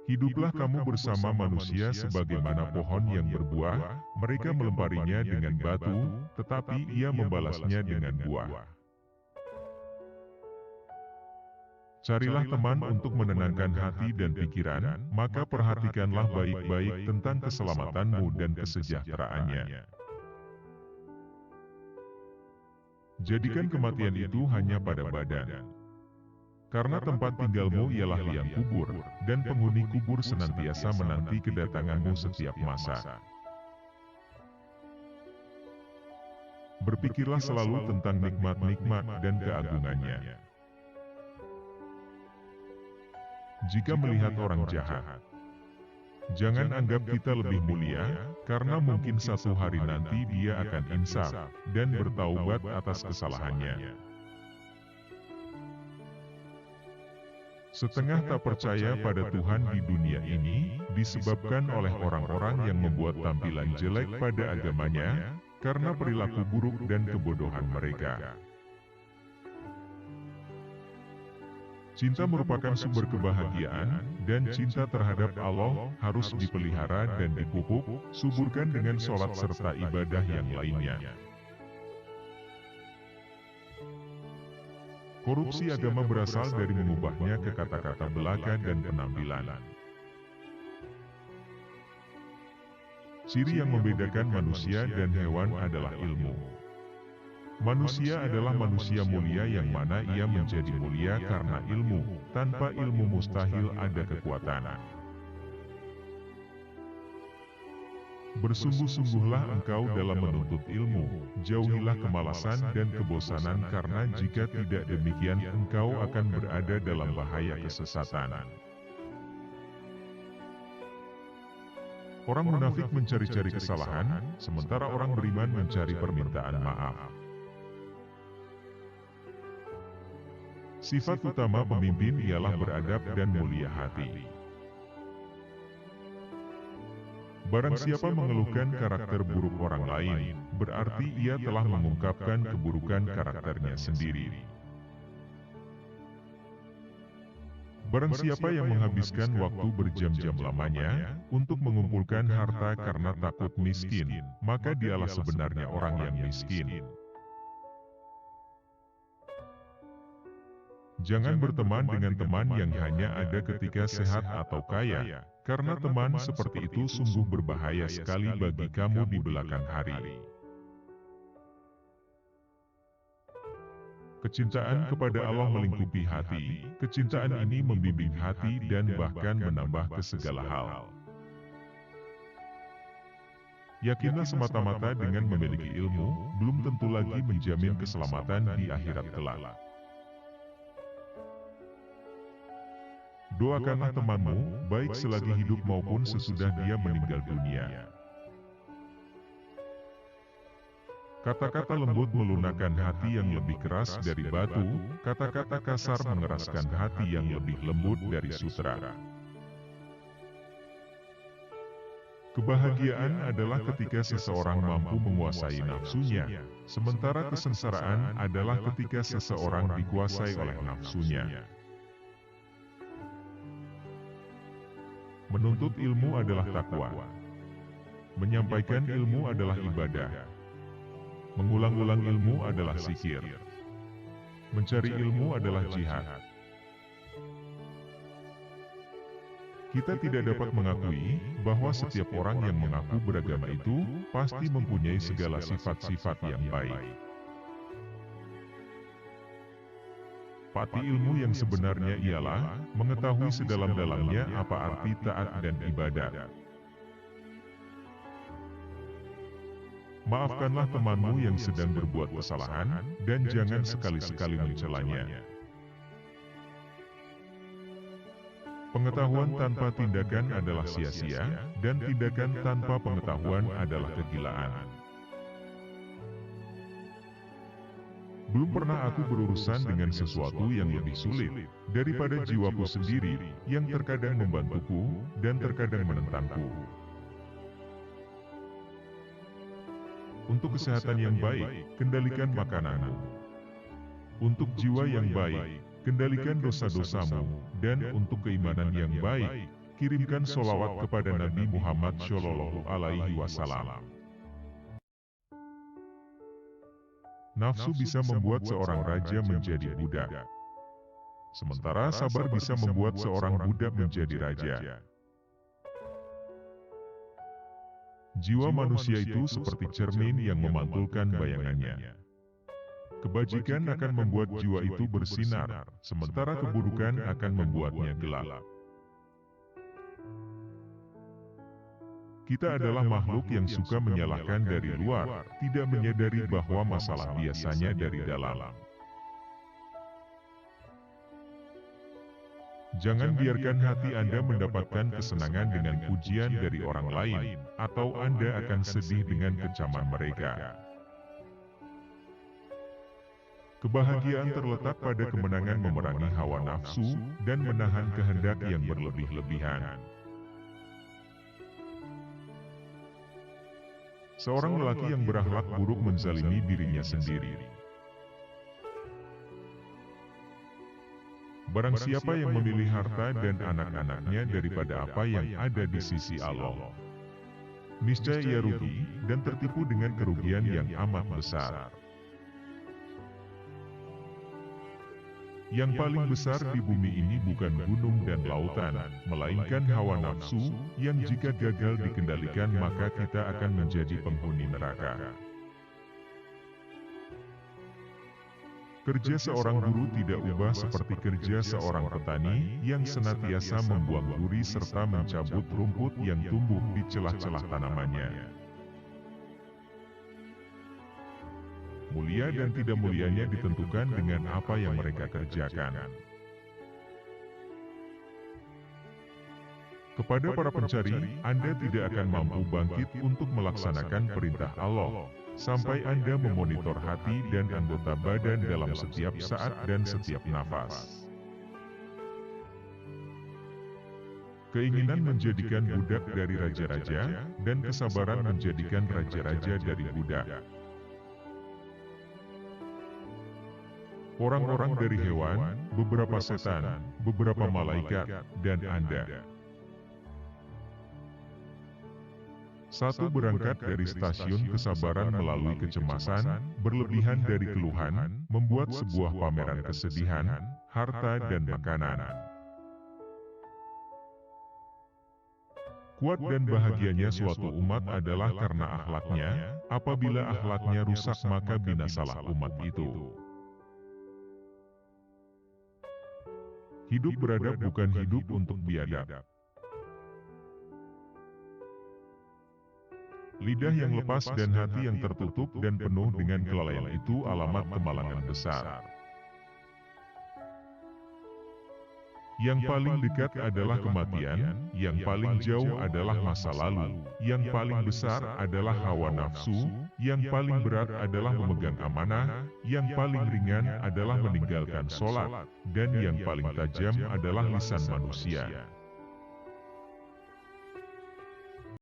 Hiduplah kamu bersama manusia sebagaimana pohon yang berbuah, mereka melemparinya dengan batu, tetapi ia membalasnya dengan buah. Carilah teman untuk menenangkan hati dan pikiran, maka perhatikanlah baik-baik tentang keselamatanmu dan kesejahteraannya. Jadikan kematian itu hanya pada badan. Karena tempat tinggalmu ialah liang kubur, dan penghuni kubur senantiasa menanti kedatanganmu setiap masa. Berpikirlah selalu tentang nikmat-nikmat dan keagungannya. Jika melihat orang jahat, jangan anggap kita lebih mulia, karena mungkin satu hari nanti dia akan insaf dan bertaubat atas kesalahannya. Setengah tak percaya pada Tuhan di dunia ini, disebabkan oleh orang-orang yang membuat tampilan jelek pada agamanya, karena perilaku buruk dan kebodohan mereka. Cinta merupakan sumber kebahagiaan, dan cinta terhadap Allah harus dipelihara dan dipupuk, suburkan dengan sholat serta ibadah yang lainnya. Korupsi agama berasal dari mengubahnya ke kata-kata belaka dan penampilan. Ciri yang membedakan manusia dan hewan adalah ilmu. Manusia adalah manusia mulia yang mana ia menjadi mulia karena ilmu. Tanpa ilmu mustahil ada kekuatan. Bersungguh-sungguhlah engkau dalam menuntut ilmu, jauhilah kemalasan dan kebosanan karena jika tidak demikian engkau akan berada dalam bahaya kesesatan. Orang munafik mencari-cari kesalahan, sementara orang beriman mencari permintaan maaf. Sifat utama pemimpin ialah beradab dan mulia hati. Barang siapa mengeluhkan karakter buruk orang lain, berarti ia telah mengungkapkan keburukan karakternya sendiri. Barang siapa yang menghabiskan waktu berjam-jam lamanya untuk mengumpulkan harta karena takut miskin, maka dialah sebenarnya orang yang miskin. Jangan berteman dengan teman yang hanya ada ketika sehat atau kaya, karena teman seperti itu sungguh berbahaya sekali bagi kamu di belakang hari. Kecintaan kepada Allah melingkupi hati, kecintaan ini membimbing hati dan bahkan menambah ke segala hal. Yakinlah semata-mata dengan memiliki ilmu, belum tentu lagi menjamin keselamatan di akhirat kelak. Doakanlah temanmu, baik selagi hidup maupun sesudah dia meninggal dunia. Kata-kata lembut melunakkan hati yang lebih keras dari batu, kata-kata kasar mengeraskan hati yang lebih lembut dari sutra. Kebahagiaan adalah ketika seseorang mampu menguasai nafsunya, sementara kesengsaraan adalah ketika seseorang dikuasai oleh nafsunya. Menuntut ilmu adalah takwa. Menyampaikan ilmu adalah ibadah. Mengulang-ulang ilmu adalah zikir. Mencari ilmu adalah jihad. Kita tidak dapat mengakui bahwa setiap orang yang mengaku beragama itu pasti mempunyai segala sifat-sifat yang baik. Pati ilmu yang sebenarnya ialah mengetahui sedalam-dalamnya apa arti taat dan ibadat. Maafkanlah temanmu yang sedang berbuat kesalahan, dan jangan sekali-sekali mencelanya. Pengetahuan tanpa tindakan adalah sia-sia, dan tindakan tanpa pengetahuan adalah kegilaan. Belum pernah aku berurusan dengan sesuatu yang lebih sulit daripada jiwaku sendiri, yang terkadang membantuku dan terkadang menentangku. Untuk kesehatan yang baik, kendalikan makananmu. Untuk jiwa yang baik, kendalikan dosa-dosamu, dan untuk keimanan yang baik, kirimkan sholawat kepada Nabi Muhammad Shallallahu Alaihi Wasallam. Nafsu bisa membuat seorang raja menjadi budak, sementara sabar bisa membuat seorang budak menjadi raja. Jiwa manusia itu seperti cermin yang memantulkan bayangannya. Kebajikan akan membuat jiwa itu bersinar, sementara keburukan akan membuatnya gelap. Kita adalah makhluk yang suka menyalahkan dari luar, tidak menyadari bahwa masalah biasanya dari dalam. Jangan biarkan hati Anda mendapatkan kesenangan dengan pujian dari orang lain, atau Anda akan sedih dengan kecaman mereka. Kebahagiaan terletak pada kemenangan memerangi hawa nafsu, dan menahan kehendak yang berlebih-lebihan. Seorang lelaki yang berakhlak buruk menzalimi dirinya sendiri. Barang siapa yang memilih harta dan anak-anaknya daripada apa yang ada di sisi Allah, niscaya ia rugi dan tertipu dengan kerugian yang amat besar. Yang paling besar di bumi ini bukan gunung dan lautan, melainkan hawa nafsu, yang jika gagal dikendalikan maka kita akan menjadi penghuni neraka. Kerja seorang guru tidak ubah seperti kerja seorang petani, yang senantiasa membuang duri serta mencabut rumput yang tumbuh di celah-celah tanamannya. Mulia dan tidak mulianya ditentukan dengan apa yang mereka kerjakan. Kepada para pencari, Anda tidak akan mampu bangkit untuk melaksanakan perintah Allah, sampai Anda memonitor hati dan anggota badan dalam setiap saat dan setiap nafas. Keinginan menjadikan budak dari raja-raja, dan kesabaran menjadikan raja-raja dari budak. Orang-orang dari hewan, beberapa setan, beberapa malaikat, dan Anda. Satu berangkat dari stasiun kesabaran melalui kecemasan, berlebihan dari keluhan, membuat sebuah pameran kesedihan, harta dan makanan. Kuat dan bahagianya suatu umat adalah karena akhlaknya, apabila akhlaknya rusak maka binasalah umat itu. Hidup beradab bukan hidup untuk biadab. Lidah yang lepas dan hati yang tertutup dan penuh dengan kelalaian itu alamat kemalangan besar. Yang paling dekat adalah kematian, yang paling jauh adalah masa lalu, yang paling besar adalah hawa nafsu, yang paling berat adalah memegang amanah, yang paling ringan adalah meninggalkan sholat, dan yang paling tajam adalah lisan manusia.